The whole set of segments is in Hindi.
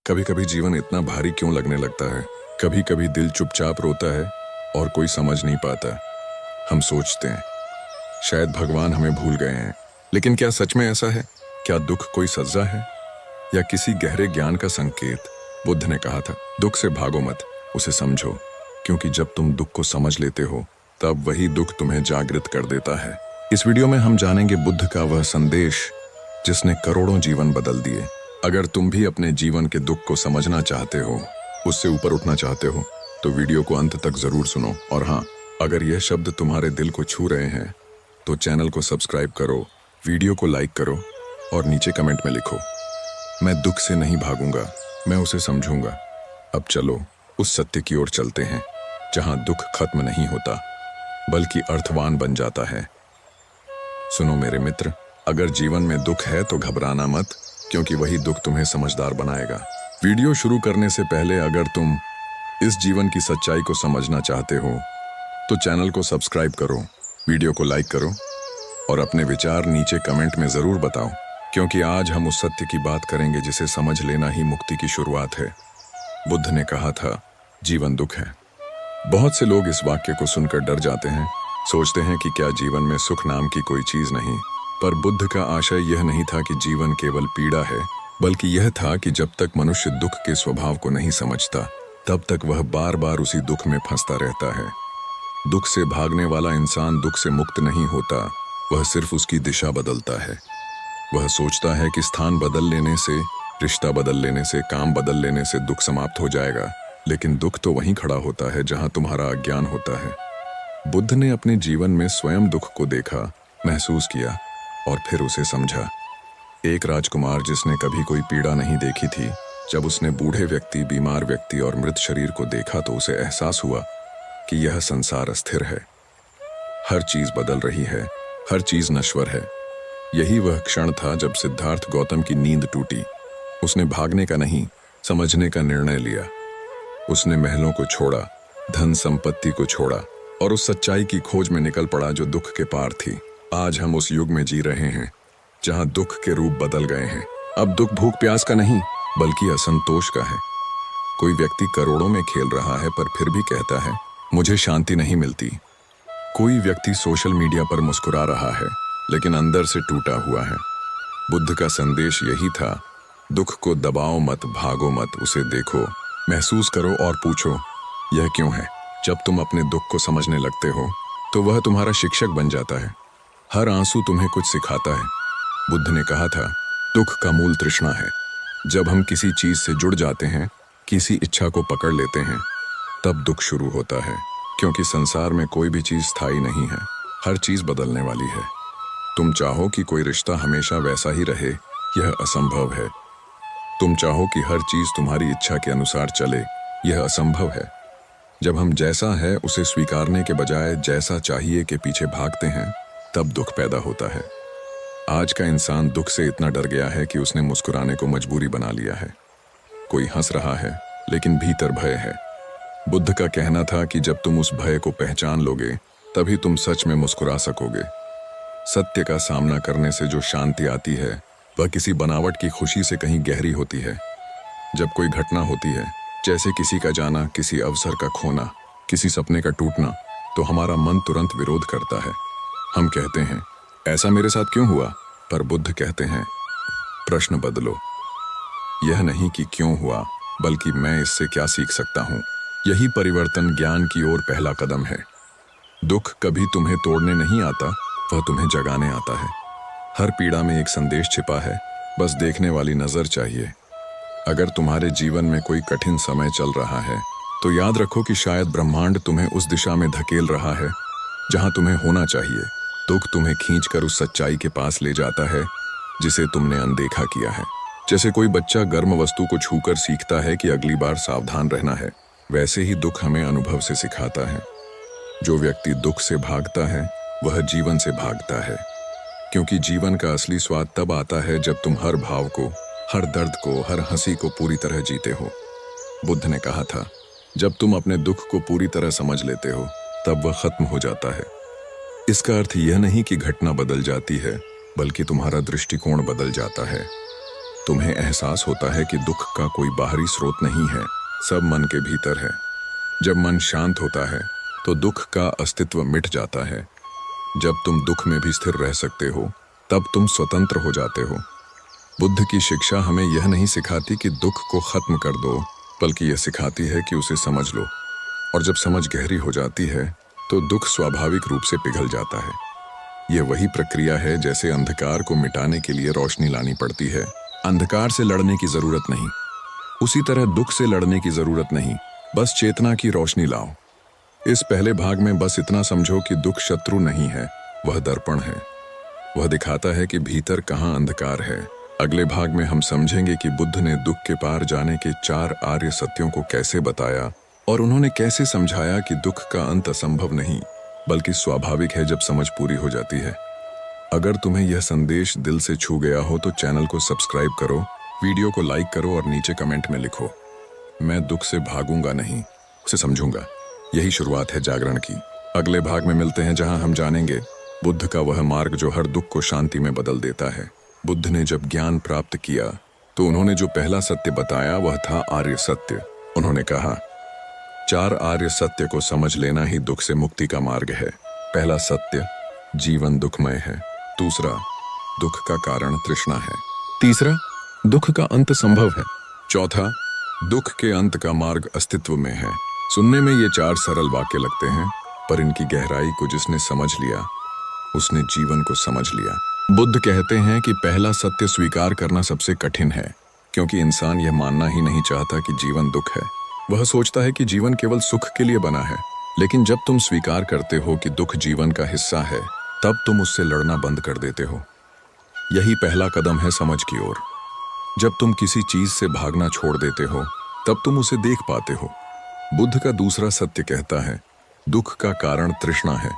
कभी कभी जीवन इतना भारी क्यों लगने लगता है। कभी कभी दिल चुपचाप रोता है और कोई समझ नहीं पाता। हम सोचते हैं शायद भगवान हमें भूल गए हैं, लेकिन क्या सच में ऐसा है? क्या दुख कोई सजा है या किसी गहरे ज्ञान का संकेत? बुद्ध ने कहा था, दुख से भागो मत, उसे समझो, क्योंकि जब तुम दुख को समझ लेते हो तब वही दुख तुम्हें जागृत कर देता है। इस वीडियो में हम जानेंगे बुद्ध का वह संदेश जिसने करोड़ों जीवन बदल दिए। अगर तुम भी अपने जीवन के दुख को समझना चाहते हो, उससे ऊपर उठना चाहते हो, तो वीडियो को अंत तक जरूर सुनो। और हाँ, अगर यह शब्द तुम्हारे दिल को छू रहे हैं तो चैनल को सब्सक्राइब करो, वीडियो को लाइक करो और नीचे कमेंट में लिखो, मैं दुख से नहीं भागूंगा, मैं उसे समझूंगा। अब चलो उस सत्य की ओर चलते हैं जहां दुख खत्म नहीं होता बल्कि अर्थवान बन जाता है। सुनो मेरे मित्र, अगर जीवन में दुख है तो घबराना मत, क्योंकि वही दुख तुम्हें समझदार बनाएगा। वीडियो शुरू करने से पहले अगर तुम इस जीवन की सच्चाई को समझना चाहते हो तो चैनल को सब्सक्राइब करो, वीडियो को लाइक करो और अपने विचार नीचे कमेंट में जरूर बताओ, क्योंकि आज हम उस सत्य की बात करेंगे जिसे समझ लेना ही मुक्ति की शुरुआत है। बुद्ध ने कहा था, जीवन दुख है। बहुत से लोग इस वाक्य को सुनकर डर जाते हैं, सोचते हैं कि क्या जीवन में सुख नाम की कोई चीज नहीं। पर बुद्ध का आशय यह नहीं था कि जीवन केवल पीड़ा है, बल्कि यह था कि जब तक मनुष्य दुख के स्वभाव को नहीं समझता तब तक वह बार बार उसी दुख में फंसता रहता है। दुख से भागने वाला इंसान दुख से मुक्त नहीं होता, वह सिर्फ उसकी दिशा बदलता है। वह सोचता है कि स्थान बदल लेने से, रिश्ता बदल लेने से, काम बदल लेने से दुख समाप्त हो जाएगा, लेकिन दुख तो वहीं खड़ा होता है जहां तुम्हारा अज्ञान होता है। बुद्ध ने अपने जीवन में स्वयं दुख को देखा, महसूस किया और फिर उसे समझा। एक राजकुमार जिसने कभी कोई पीड़ा नहीं देखी थी, जब उसने बूढ़े व्यक्ति, बीमार व्यक्ति और मृत शरीर को देखा तो उसे एहसास हुआ कि यह संसार अस्थिर है। हर चीज बदल रही है, हर चीज नश्वर है। यही वह क्षण था जब सिद्धार्थ गौतम की नींद टूटी। उसने भागने का नहीं, समझने का निर्णय लिया। उसने महलों को छोड़ा, धन संपत्ति को छोड़ा और उस सच्चाई की खोज में निकल पड़ा जो दुख के पार थी। आज हम उस युग में जी रहे हैं जहां दुख के रूप बदल गए हैं। अब दुख भूख प्यास का नहीं, बल्कि असंतोष का है। कोई व्यक्ति करोड़ों में खेल रहा है पर फिर भी कहता है, मुझे शांति नहीं मिलती। कोई व्यक्ति सोशल मीडिया पर मुस्कुरा रहा है लेकिन अंदर से टूटा हुआ है। बुद्ध का संदेश यही था, दुख को दबाओ मत, भागो मत, उसे देखो, महसूस करो और पूछो, यह क्यों है? जब तुम अपने दुख को समझने लगते हो तो वह तुम्हारा शिक्षक बन जाता है। हर आंसू तुम्हें कुछ सिखाता है। बुद्ध ने कहा था, दुख का मूल तृष्णा है। जब हम किसी चीज से जुड़ जाते हैं, किसी इच्छा को पकड़ लेते हैं, तब दुख शुरू होता है। क्योंकि संसार में कोई भी चीज स्थायी नहीं है, हर चीज बदलने वाली है। तुम चाहो कि कोई रिश्ता हमेशा वैसा ही रहे, यह असंभव है। तुम चाहो कि हर चीज तुम्हारी इच्छा के अनुसार चले, यह असंभव है। जब हम जैसा है उसे स्वीकारने के बजाय जैसा चाहिए के पीछे भागते हैं, तब दुख पैदा होता है। आज का इंसान दुख से इतना डर गया है कि उसने मुस्कुराने को मजबूरी बना लिया है। कोई हंस रहा है लेकिन भीतर भय है। बुद्ध का कहना था कि जब तुम उस भय को पहचान लोगे तभी तुम सच में मुस्कुरा सकोगे। सत्य का सामना करने से जो शांति आती है वह किसी बनावट की खुशी से कहीं गहरी होती है। जब कोई घटना होती है, जैसे किसी का जाना, किसी अवसर का खोना, किसी सपने का टूटना, तो हमारा मन तुरंत विरोध करता है। हम कहते हैं, ऐसा मेरे साथ क्यों हुआ? पर बुद्ध कहते हैं, प्रश्न बदलो। यह नहीं कि क्यों हुआ, बल्कि मैं इससे क्या सीख सकता हूं। यही परिवर्तन ज्ञान की ओर पहला कदम है। दुख कभी तुम्हें तोड़ने नहीं आता, वह तुम्हें जगाने आता है। हर पीड़ा में एक संदेश छिपा है, बस देखने वाली नजर चाहिए। अगर तुम्हारे जीवन में कोई कठिन समय चल रहा है तो याद रखो कि शायद ब्रह्मांड तुम्हें उस दिशा में धकेल रहा है जहां तुम्हें होना चाहिए। दुख तुम्हें खींचकर उस सच्चाई के पास ले जाता है जिसे तुमने अनदेखा किया है। जैसे कोई बच्चा गर्म वस्तु को छूकर सीखता है कि अगली बार सावधान रहना है, वैसे ही दुख हमें अनुभव से सिखाता है। जो व्यक्ति दुख से भागता है वह जीवन से भागता है, क्योंकि जीवन का असली स्वाद तब आता है जब तुम हर भाव को, हर दर्द को, हर हंसी को पूरी तरह जीते हो। बुद्ध ने कहा था, जब तुम अपने दुख को पूरी तरह समझ लेते हो तब वह खत्म हो जाता है। इसका अर्थ यह नहीं कि घटना बदल जाती है, बल्कि तुम्हारा दृष्टिकोण बदल जाता है। तुम्हें एहसास होता है कि दुख का कोई बाहरी स्रोत नहीं है, सब मन के भीतर है। जब मन शांत होता है तो दुख का अस्तित्व मिट जाता है। जब तुम दुख में भी स्थिर रह सकते हो तब तुम स्वतंत्र हो जाते हो। बुद्ध की शिक्षा हमें यह नहीं सिखाती कि दुख को खत्म कर दो, बल्कि यह सिखाती है कि उसे समझ लो। और जब समझ गहरी हो जाती है तो दुख स्वाभाविक रूप से पिघल जाता है। यह वही प्रक्रिया है जैसे अंधकार को मिटाने के लिए रोशनी लानी पड़ती है। अंधकार से लड़ने की जरूरत नहीं, उसी तरह दुख से लड़ने की जरूरत नहीं, बस चेतना की रोशनी लाओ। इस पहले भाग में बस इतना समझो कि दुख शत्रु नहीं है, वह दर्पण है। वह दिखाता है कि भीतर कहाँ अंधकार है। अगले भाग में हम समझेंगे कि बुद्ध ने दुख के पार जाने के 4 आर्य सत्यों को कैसे बताया और उन्होंने कैसे समझाया कि दुख का अंत असंभव नहीं, बल्कि स्वाभाविक है जब समझ पूरी हो जाती है। अगर तुम्हें यह संदेश दिल से छू गया हो तो चैनल को सब्सक्राइब करो, वीडियो को लाइक करो और नीचे कमेंट में लिखो, मैं दुख से भागूंगा नहीं, उसे समझूंगा। यही शुरुआत है जागरण की। अगले भाग में मिलते हैं जहां हम जानेंगे बुद्ध का वह मार्ग जो हर दुख को शांति में बदल देता है। बुद्ध ने जब ज्ञान प्राप्त किया तो उन्होंने जो पहला सत्य बताया वह था आर्य सत्य। उन्होंने कहा, 4 आर्य सत्य को समझ लेना ही दुख से मुक्ति का मार्ग है। पहला सत्य, जीवन दुखमय है। दूसरा, दुख का कारण तृष्णा है। तीसरा, दुख का अंत संभव है। चौथा, दुख के अंत का मार्ग अस्तित्व में है। सुनने में ये 4 सरल वाक्य लगते हैं, पर इनकी गहराई को जिसने समझ लिया उसने जीवन को समझ लिया। बुद्ध कहते हैं कि पहला सत्य स्वीकार करना सबसे कठिन है, क्योंकि इंसान यह मानना ही नहीं चाहता कि जीवन दुख है। वह सोचता है कि जीवन केवल सुख के लिए बना है। लेकिन जब तुम स्वीकार करते हो कि दुख जीवन का हिस्सा है, तब तुम उससे लड़ना बंद कर देते हो। यही पहला कदम है समझ की ओर। जब तुम किसी चीज से भागना छोड़ देते हो, तब तुम उसे देख पाते हो। बुद्ध का दूसरा सत्य कहता है, दुख का कारण तृष्णा है।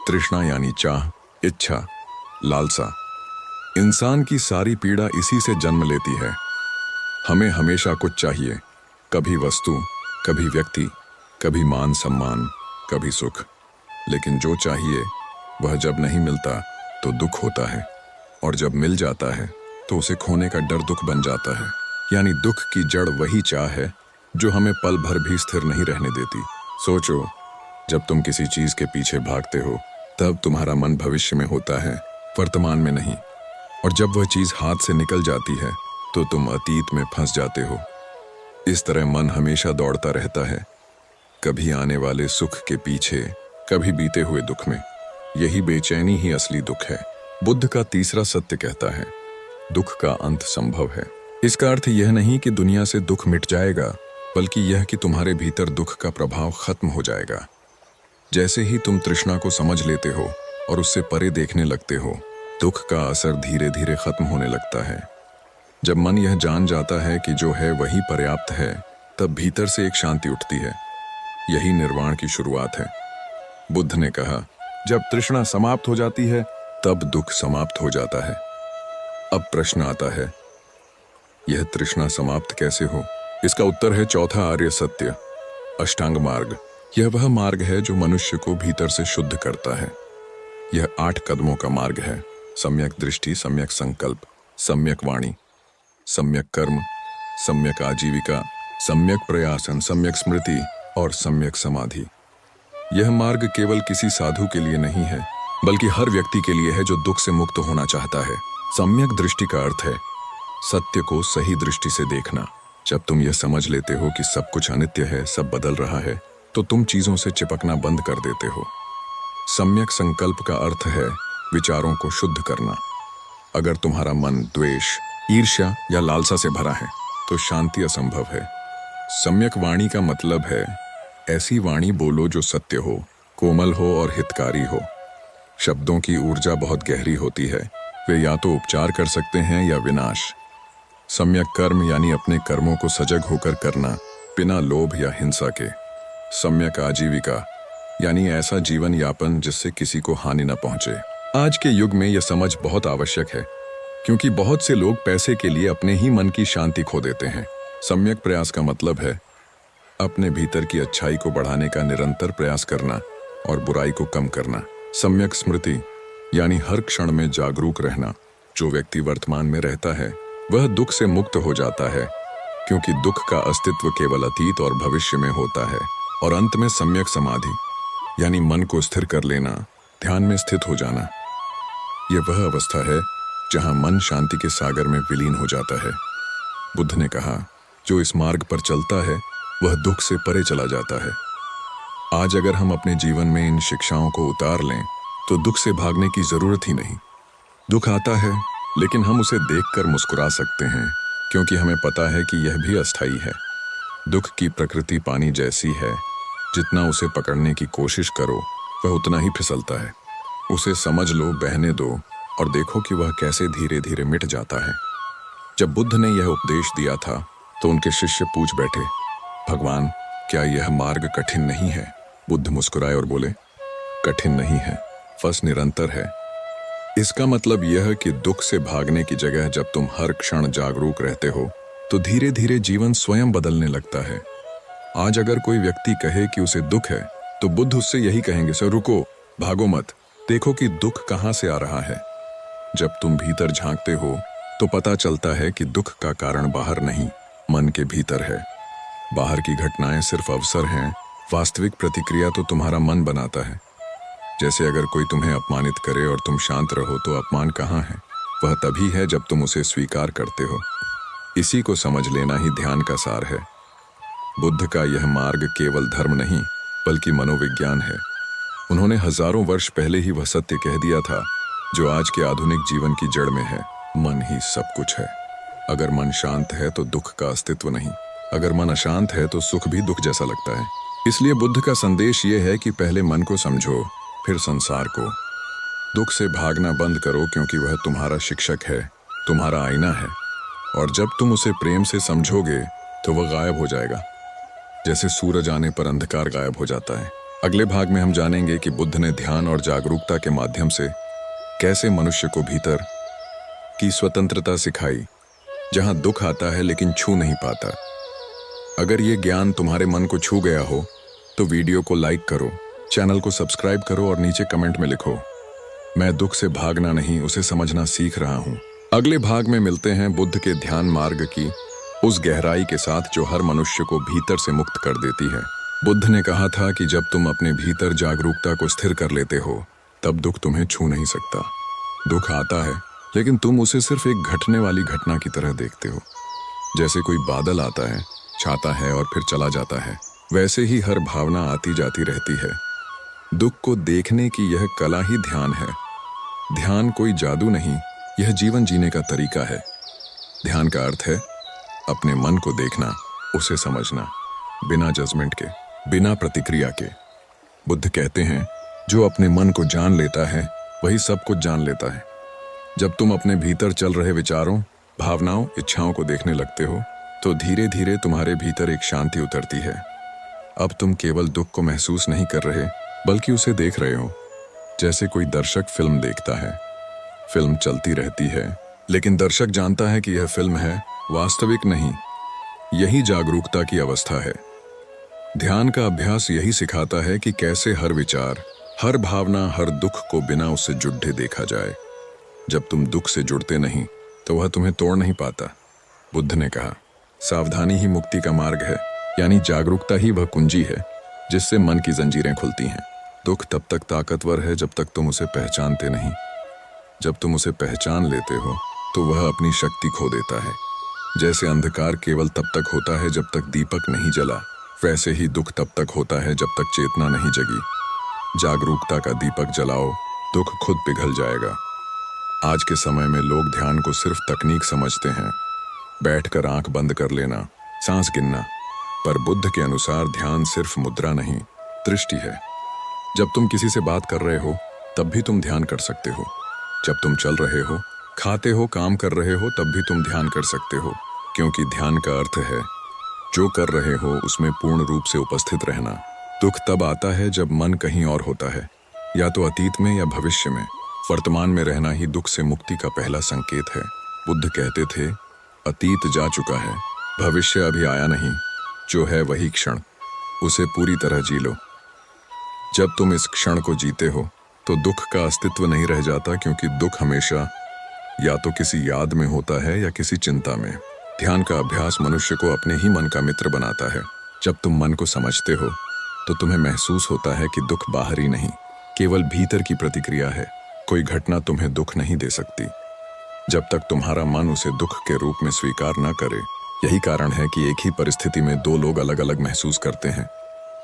तृष्णा यानी चाह, इच्छा, लालसा। इंसान की सारी पीड़ा इसी से जन्म लेती है। हमें हमेशा कुछ चाहिए, कभी वस्तु, कभी व्यक्ति, कभी मान सम्मान, कभी सुख। लेकिन जो चाहिए वह जब नहीं मिलता तो दुख होता है, और जब मिल जाता है तो उसे खोने का डर दुख बन जाता है। यानी दुख की जड़ वही चाह है जो हमें पल भर भी स्थिर नहीं रहने देती। सोचो, जब तुम किसी चीज के पीछे भागते हो तब तुम्हारा मन भविष्य में होता है, वर्तमान में नहीं। और जब वह चीज हाथ से निकल जाती है तो तुम अतीत में फंस जाते हो। इस तरह मन हमेशा दौड़ता रहता है, कभी आने वाले सुख के पीछे, कभी बीते हुए दुख में। यही बेचैनी ही असली दुख है। बुद्ध का तीसरा सत्य कहता है, दुख का अंत संभव है। इसका अर्थ यह नहीं कि दुनिया से दुख मिट जाएगा, बल्कि यह कि तुम्हारे भीतर दुख का प्रभाव खत्म हो जाएगा। जैसे ही तुम तृष्णा को समझ लेते हो और उससे परे देखने लगते हो, दुख का असर धीरे धीरे खत्म होने लगता है। जब मन यह जान जाता है कि जो है वही पर्याप्त है, तब भीतर से एक शांति उठती है। यही निर्वाण की शुरुआत है। बुद्ध ने कहा, जब तृष्णा समाप्त हो जाती है तब दुख समाप्त हो जाता है। अब प्रश्न आता है, यह तृष्णा समाप्त कैसे हो? इसका उत्तर है चौथा आर्य सत्य, अष्टांग मार्ग। यह वह मार्ग है जो मनुष्य को भीतर से शुद्ध करता है। यह 8 कदमों का मार्ग है। सम्यक दृष्टि, सम्यक संकल्प, सम्यक वाणी, सम्यक कर्म, सम्यक आजीविका, सम्यक प्रयासन, सम्यक स्मृति और सम्यक समाधि। यह मार्ग केवल किसी साधु के लिए नहीं है, बल्कि हर व्यक्ति के लिए है जो दुख से मुक्त होना चाहता है। सम्यक दृष्टि का अर्थ है सत्य को सही दृष्टि से देखना। जब तुम यह समझ लेते हो कि सब कुछ अनित्य है, सब बदल रहा है, तो तुम चीजों से चिपकना बंद कर देते हो। सम्यक संकल्प का अर्थ है विचारों को शुद्ध करना। अगर तुम्हारा मन द्वेष, ईर्ष्या या लालसा से भरा है तो शांति असंभव है। सम्यक वाणी का मतलब है ऐसी वाणी बोलो जो सत्य हो, कोमल हो और हितकारी हो। शब्दों की ऊर्जा बहुत गहरी होती है, वे या तो उपचार कर सकते हैं या विनाश। सम्यक कर्म यानी अपने कर्मों को सजग होकर करना, बिना लोभ या हिंसा के। सम्यक आजीविका यानी ऐसा जीवन यापन जिससे किसी को हानि न पहुंचे। आज के युग में यह समझ बहुत आवश्यक है, क्योंकि बहुत से लोग पैसे के लिए अपने ही मन की शांति खो देते हैं। सम्यक प्रयास का मतलब है अपने भीतर की अच्छाई को बढ़ाने का निरंतर प्रयास करना और बुराई को कम करना। सम्यक स्मृति यानी हर क्षण में जागरूक रहना। जो व्यक्ति वर्तमान में रहता है वह दुख से मुक्त हो जाता है, क्योंकि दुख का अस्तित्व केवल अतीत और भविष्य में होता है। और अंत में सम्यक समाधि यानी मन को स्थिर कर लेना, ध्यान में स्थित हो जाना, यह वह अवस्था है जहां मन शांति के सागर में विलीन हो जाता है। बुद्ध ने कहा, जो इस मार्ग पर चलता है वह दुख से परे चला जाता है। आज अगर हम अपने जीवन में इन शिक्षाओं को उतार लें तो दुख से भागने की जरूरत ही नहीं। दुख आता है लेकिन हम उसे देखकर मुस्कुरा सकते हैं, क्योंकि हमें पता है कि यह भी अस्थायी है। दुख की प्रकृति पानी जैसी है, जितना उसे पकड़ने की कोशिश करो वह उतना ही फिसलता है। उसे समझ लो, बहने दो और देखो कि वह कैसे धीरे धीरे मिट जाता है। जब बुद्ध ने यह उपदेश दिया था तो उनके शिष्य पूछ बैठे, भगवान क्या यह मार्ग कठिन नहीं है? बुद्ध मुस्कुराए और बोले, कठिन नहीं है, बस निरंतर है। इसका मतलब यह कि दुख से भागने की जगह जब तुम हर क्षण जागरूक रहते हो तो धीरे धीरे जीवन स्वयं बदलने लगता है। आज अगर कोई व्यक्ति कहे कि उसे दुख है तो बुद्ध उससे यही कहेंगे, सर रुको, भागो मत, देखो कि दुख कहां से आ रहा है। जब तुम भीतर झांकते हो तो पता चलता है कि दुख का कारण बाहर नहीं, मन के भीतर है। बाहर की घटनाएं सिर्फ अवसर हैं, वास्तविक प्रतिक्रिया तो तुम्हारा मन बनाता है। जैसे अगर कोई तुम्हें अपमानित करे और तुम शांत रहो तो अपमान कहाँ है? वह तभी है जब तुम उसे स्वीकार करते हो। इसी को समझ लेना ही ध्यान का सार है। बुद्ध का यह मार्ग केवल धर्म नहीं बल्कि मनोविज्ञान है। उन्होंने हजारों वर्ष पहले ही वह सत्य कह दिया था जो आज के आधुनिक जीवन की जड़ में है, मन ही सब कुछ है। अगर मन शांत है तो दुख का अस्तित्व नहीं, अगर मन अशांत है तो सुख भी दुख जैसा लगता है। इसलिए बुद्ध का संदेश यह है कि पहले मन को समझो, फिर संसार को। दुख से भागना बंद करो, क्योंकि वह तुम्हारा शिक्षक है, तुम्हारा आईना है। और जब तुम उसे प्रेम से समझोगे तो वह गायब हो जाएगा, जैसे सूरज आने पर अंधकार गायब हो जाता है। अगले भाग में हम जानेंगे कि बुद्ध ने ध्यान और जागरूकता के माध्यम से कैसे मनुष्य को भीतर की स्वतंत्रता सिखाई, जहां दुख आता है लेकिन छू नहीं पाता। अगर ये ज्ञान तुम्हारे मन को छू गया हो तो वीडियो को लाइक करो, चैनल को सब्सक्राइब करो और नीचे कमेंट में लिखो, मैं दुख से भागना नहीं, उसे समझना सीख रहा हूं। अगले भाग में मिलते हैं बुद्ध के ध्यान मार्ग की उस गहराई के साथ जो हर मनुष्य को भीतर से मुक्त कर देती है। बुद्ध ने कहा था कि जब तुम अपने भीतर जागरूकता को स्थिर कर लेते हो तब दुख तुम्हें छू नहीं सकता। दुख आता है लेकिन तुम उसे सिर्फ एक घटने वाली घटना की तरह देखते हो। जैसे कोई बादल आता है, छाता है और फिर चला जाता है, वैसे ही हर भावना आती जाती रहती है। दुख को देखने की यह कला ही ध्यान है। ध्यान कोई जादू नहीं, यह जीवन जीने का तरीका है। ध्यान का अर्थ है अपने मन को देखना, उसे समझना, बिना जजमेंट के, बिना प्रतिक्रिया के। बुद्ध कहते हैं, जो अपने मन को जान लेता है वही सब कुछ जान लेता है। जब तुम अपने भीतर चल रहे विचारों, भावनाओं, इच्छाओं को देखने लगते हो तो धीरे धीरे तुम्हारे भीतर एक शांति उतरती है। अब तुम केवल दुख को महसूस नहीं कर रहे बल्कि उसे देख रहे हो। जैसे कोई दर्शक फिल्म देखता है, फिल्म चलती रहती है लेकिन दर्शक जानता है कि यह फिल्म है, वास्तविक नहीं। यही जागरूकता की अवस्था है। ध्यान का अभ्यास यही सिखाता है कि कैसे हर विचार, हर भावना, हर दुख को बिना उससे जुड़े देखा जाए। जब तुम दुख से जुड़ते नहीं तो वह तुम्हें तोड़ नहीं पाता। बुद्ध ने कहा, सावधानी ही मुक्ति का मार्ग है, यानी जागरूकता ही वह कुंजी है जिससे मन की जंजीरें खुलती हैं। दुख तब तक ताकतवर है जब तक तुम उसे पहचानते नहीं। जब तुम उसे पहचान लेते हो तो वह अपनी शक्ति खो देता है। जैसे अंधकार केवल तब तक होता है जब तक दीपक नहीं जला, वैसे ही दुख तब तक होता है जब तक चेतना नहीं जगी। जागरूकता का दीपक जलाओ, दुख खुद पिघल जाएगा। आज के समय में लोग ध्यान को सिर्फ तकनीक समझते हैं, बैठकर आंख बंद कर लेना, सांस गिनना। पर बुद्ध के अनुसार ध्यान सिर्फ मुद्रा नहीं, दृष्टि है। जब तुम किसी से बात कर रहे हो तब भी तुम ध्यान कर सकते हो। जब तुम चल रहे हो, खाते हो, काम कर रहे हो, तब भी तुम ध्यान कर सकते हो, क्योंकि ध्यान का अर्थ है जो कर रहे हो उसमें पूर्ण रूप से उपस्थित रहना। दुख तब आता है जब मन कहीं और होता है, या तो अतीत में या भविष्य में। वर्तमान में रहना ही दुख से मुक्ति का पहला संकेत है। बुद्ध कहते थे, अतीत जा चुका है, भविष्य अभी आया नहीं, जो है वही क्षण, उसे पूरी तरह जी लो। जब तुम इस क्षण को जीते हो तो दुख का अस्तित्व नहीं रह जाता, क्योंकि दुख हमेशा या तो किसी याद में होता है या किसी चिंता में। ध्यान का अभ्यास मनुष्य को अपने ही मन का मित्र बनाता है। जब तुम मन को समझते हो तो तुम्हें महसूस होता है कि दुख बाहरी नहीं, केवल भीतर की प्रतिक्रिया है। कोई घटना तुम्हें दुख नहीं दे सकती जब तक तुम्हारा मन उसे दुख के रूप में स्वीकार न करे। यही कारण है कि एक ही परिस्थिति में दो लोग अलग अलग महसूस करते हैं।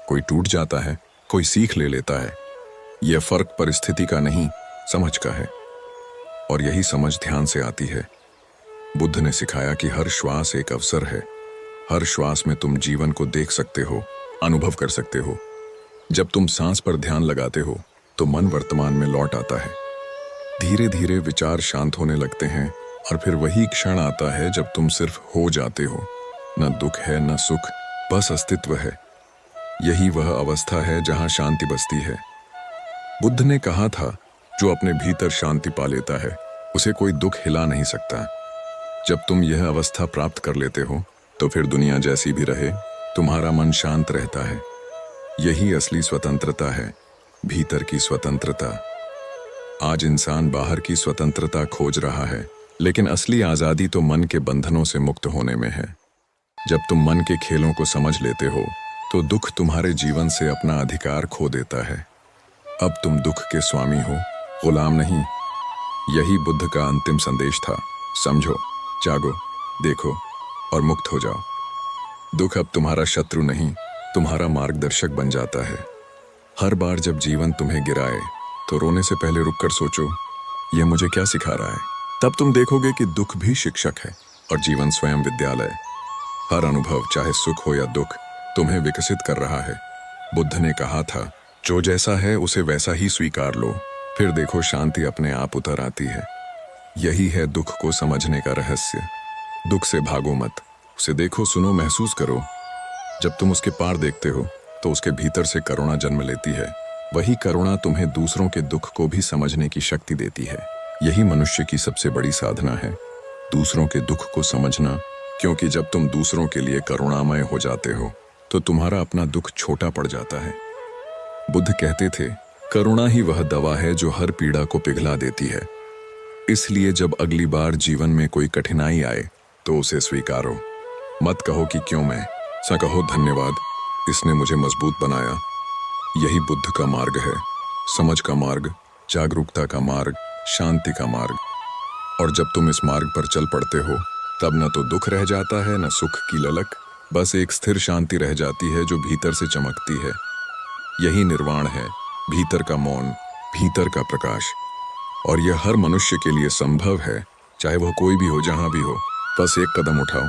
कोई टूट जाता है, कोई सीख ले लेता है। यह फर्क परिस्थिति का नहीं, समझ का है। और यही समझ ध्यान से आती है। बुद्ध ने सिखाया कि हर श्वास एक अवसर है। हर श्वास में तुम जीवन को देख सकते हो, अनुभव कर सकते हो। जब तुम सांस पर ध्यान लगाते हो तो मन वर्तमान में लौट आता है। धीरे धीरे विचार शांत होने लगते हैं और फिर वही क्षण आता है जब तुम सिर्फ हो जाते हो। न दुख है न सुख, बस अस्तित्व है। यही वह अवस्था है जहां शांति बसती है। बुद्ध ने कहा था, जो अपने भीतर शांति पा लेता है उसे कोई दुख हिला नहीं सकता। जब तुम यह अवस्था प्राप्त कर लेते हो तो फिर दुनिया जैसी भी रहे, तुम्हारा मन शांत रहता है। यही असली स्वतंत्रता है, भीतर की स्वतंत्रता। आज इंसान बाहर की स्वतंत्रता खोज रहा है, लेकिन असली आजादी तो मन के बंधनों से मुक्त होने में है। जब तुम मन के खेलों को समझ लेते हो तो दुख तुम्हारे जीवन से अपना अधिकार खो देता है। अब तुम दुख के स्वामी हो, गुलाम नहीं। यही बुद्ध का अंतिम संदेश था। समझो, जागो, देखो और मुक्त हो जाओ। दुख अब तुम्हारा शत्रु नहीं, तुम्हारा मार्गदर्शक बन जाता है। हर बार जब जीवन तुम्हें गिराए तो रोने से पहले रुककर सोचो, यह मुझे क्या सिखा रहा है। तब तुम देखोगे कि दुख भी शिक्षक है और जीवन स्वयं विद्यालय। हर अनुभव, चाहे सुख हो या दुख, तुम्हें विकसित कर रहा है। बुद्ध ने कहा था, जो जैसा है उसे वैसा ही स्वीकार लो, फिर देखो शांति अपने आप उतर आती है। यही है दुख को समझने का रहस्य। दुख से भागो मत, उसे देखो, सुनो, महसूस करो। जब तुम उसके पार देखते हो तो उसके भीतर से करुणा जन्म लेती है। वही करुणा तुम्हें दूसरों के दुख को भी समझने की शक्ति देती है। यही मनुष्य की सबसे बड़ी साधना है, दूसरों के दुख को समझना। क्योंकि जब तुम दूसरों के लिए करुणामय हो जाते हो तो तुम्हारा अपना दुख छोटा पड़ जाता है। बुद्ध कहते थे, करुणा ही वह दवा है जो हर पीड़ा को पिघला देती है। इसलिए जब अगली बार जीवन में कोई कठिनाई आए तो उसे स्वीकारो। मत कहो कि क्यों मैं, सा कहो धन्यवाद, इसने मुझे मजबूत बनाया। यही बुद्ध का मार्ग है, समझ का मार्ग, जागरूकता का मार्ग, शांति का मार्ग। और जब तुम इस मार्ग पर चल पड़ते हो तब न तो दुख रह जाता है न सुख की ललक, बस एक स्थिर शांति रह जाती है जो भीतर से चमकती है। यही निर्वाण है, भीतर का मौन, भीतर का प्रकाश। और यह हर मनुष्य के लिए संभव है, चाहे वह कोई भी हो, जहां भी हो। बस एक कदम उठाओ,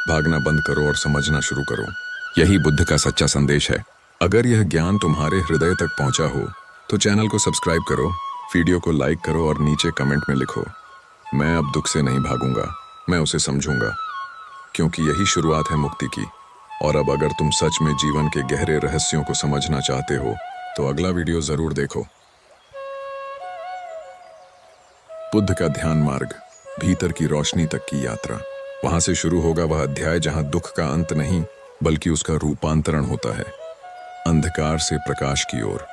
भागना बंद करो और समझना शुरू करो। यही बुद्ध का सच्चा संदेश है। अगर यह ज्ञान तुम्हारे हृदय तक पहुंचा हो तो चैनल को सब्सक्राइब करो, वीडियो को लाइक करो और नीचे कमेंट में लिखो, मैं अब दुख से नहीं भागूंगा, मैं उसे समझूंगा। क्योंकि यही शुरुआत है मुक्ति की। और अब अगर तुम सच में जीवन के गहरे रहस्यों को समझना चाहते हो तो अगला वीडियो जरूर देखो। बुद्ध का ध्यान मार्ग, भीतर की रोशनी तक की यात्रा। वहां से शुरू होगा वह अध्याय जहां दुख का अंत नहीं बल्कि उसका रूपांतरण होता है, अंधकार से प्रकाश की ओर।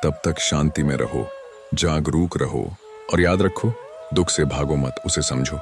तब तक शांति में रहो, जागरूक रहो और याद रखो, दुख से भागो मत, उसे समझो।